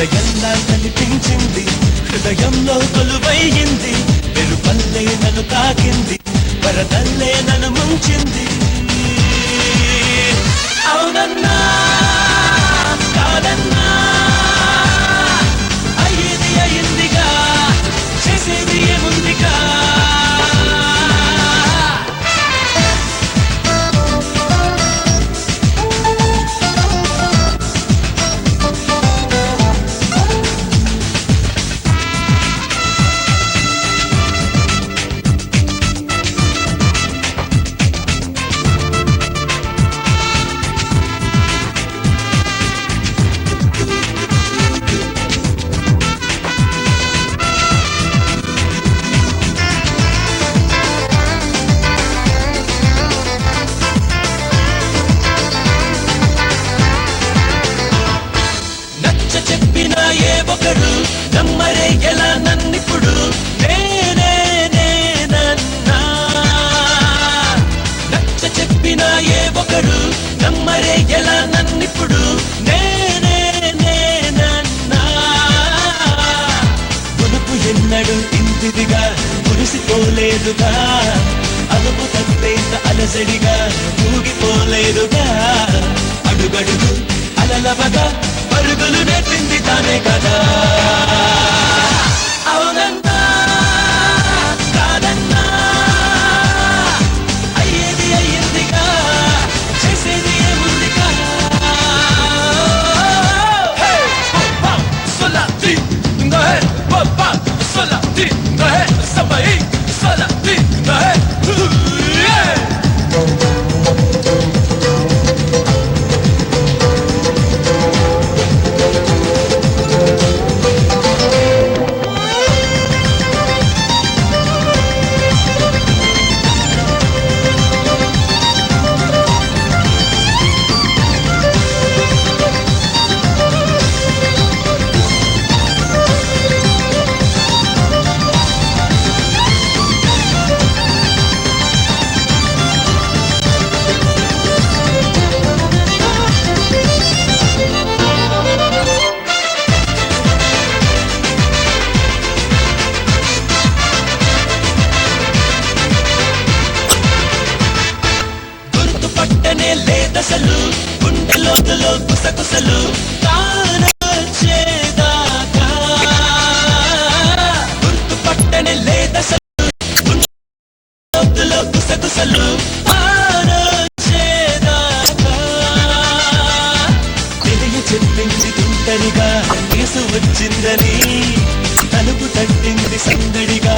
హృదయంలా కనిపించింది, హృదయంలో కొలువైంది, వెలుపల్లే నన్ను తాకింది, వరదల్లే నన్ను ముంచింది. అవునన్నా కాదన్నా అయ్యేది అయ్యిందిగా, చేసేది ఏముందిగా. చెప్పిన ఏ ఒకరు నమ్మరే ఎలా నన్నిప్పుడు, నేనే నేనన్నా. నచ్చ చెప్పిన ఏ ఒకరు నమ్మరే ఎలా నన్నిప్పుడు, నేనే నేనన్నా. మునుపు ఎన్నడు ఇంతిదిగా మురిసిపోలేదుగా, అదుపు తప్పేంత అలసడిగా ఊగిపోలేదుగా. అడుగడుగు అలలవగా పరుగులు నేర్పింది తానే కదా. అవునన్నా కాదన్నా అయ్యేది అయ్యిందిగా, చేసేది ఏముందిగా. లేదసలు గుండె లోతులో కుసకుసలు తానొచ్చేదాకా, గుర్తుపట్టనే లేదసలు గుండె లోతులో కుసకుసలు తానొచ్చేదాకా. తెలియ చెప్పింది తుంటరిగా తీసు వచ్చిందని, తలుపు తట్టింది సందడిగా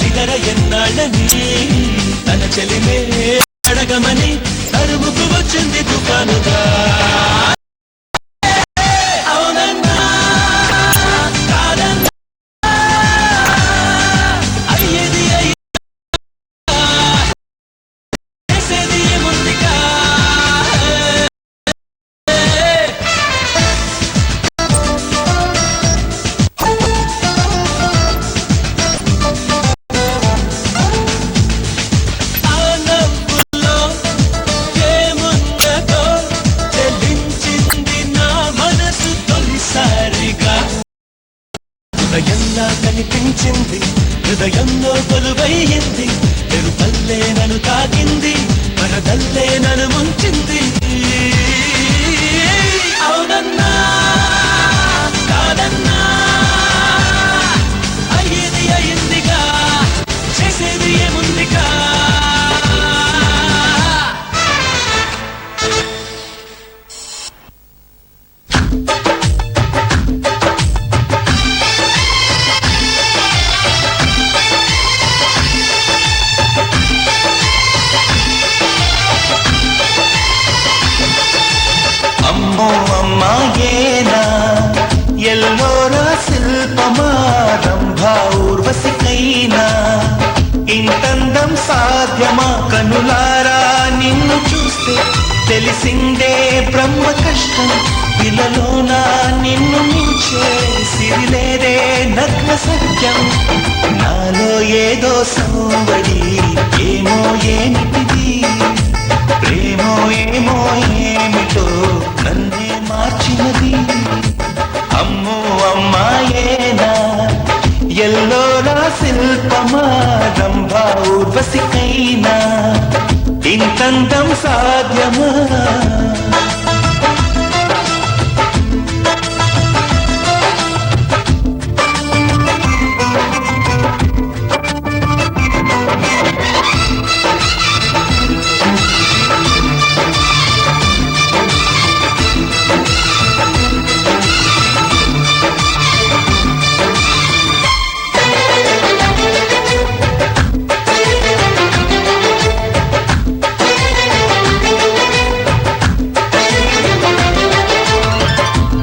ఇతర ఎన్నాళ్ళని. తన చెలిమే అడగమని తరుముకు వచ్చింది తుఫానుగా. అవునన్నా కాదన్నా అయ్యేది అయ్యిందిగా, చేసేది ఏముందిగా. హృదయంలా కనిపించింది, హృదయంలో కొలువైంది, వెలుపల్లే నన్ను తాకింది, వరదల్లే నన్ను ముంచింది. అవునన్నా కాదన్నా అయ్యేది అయ్యిందిగా, చేసేది ఏముందిగా. అమ్మో అమ్మాయేనా ఎల్లోరా శిల్పమా, రంభా ఊర్వశికైనా ఇంతందం సాధ్యమా. కనులారా నిన్ను చూస్తే తెలిసిందే బ్రహ్మ కష్టం, ఇలలోనా నిన్ను మించే సిరిలేదే నగ్న సత్యం. నాలో ఏదో సంవడి, ఏమో ఏమిటిది, ప్రేమో ఏమో ఏమిటో నన్నే మార్చినది. అమ్మో ఇంతందం సాధ్యమా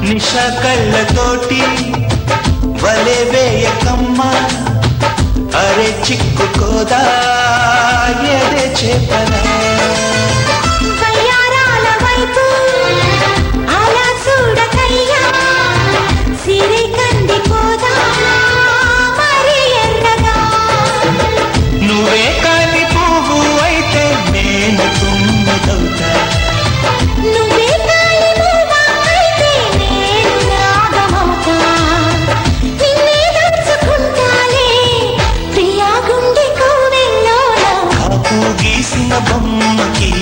నిష కళ్ళతోటి వలె వేయకమ్మా అరే చిక్కుకోదా ఎదే చేపలా వయ్యారాల వైపు అలా చూడకయ్యా సిరి కందిపోదా మరి ఎర్రగా నువ్వే కాని పువ్వు అయితే నేను తుమ్మెదవుతా నువ్వే కాలి మూవా అయితే నేను రాగమవుతా నిన్నే దోచుకుంటాలే ప్రియా గుండె కోవెల్లోన కాపు గీసిన బొమ్మకి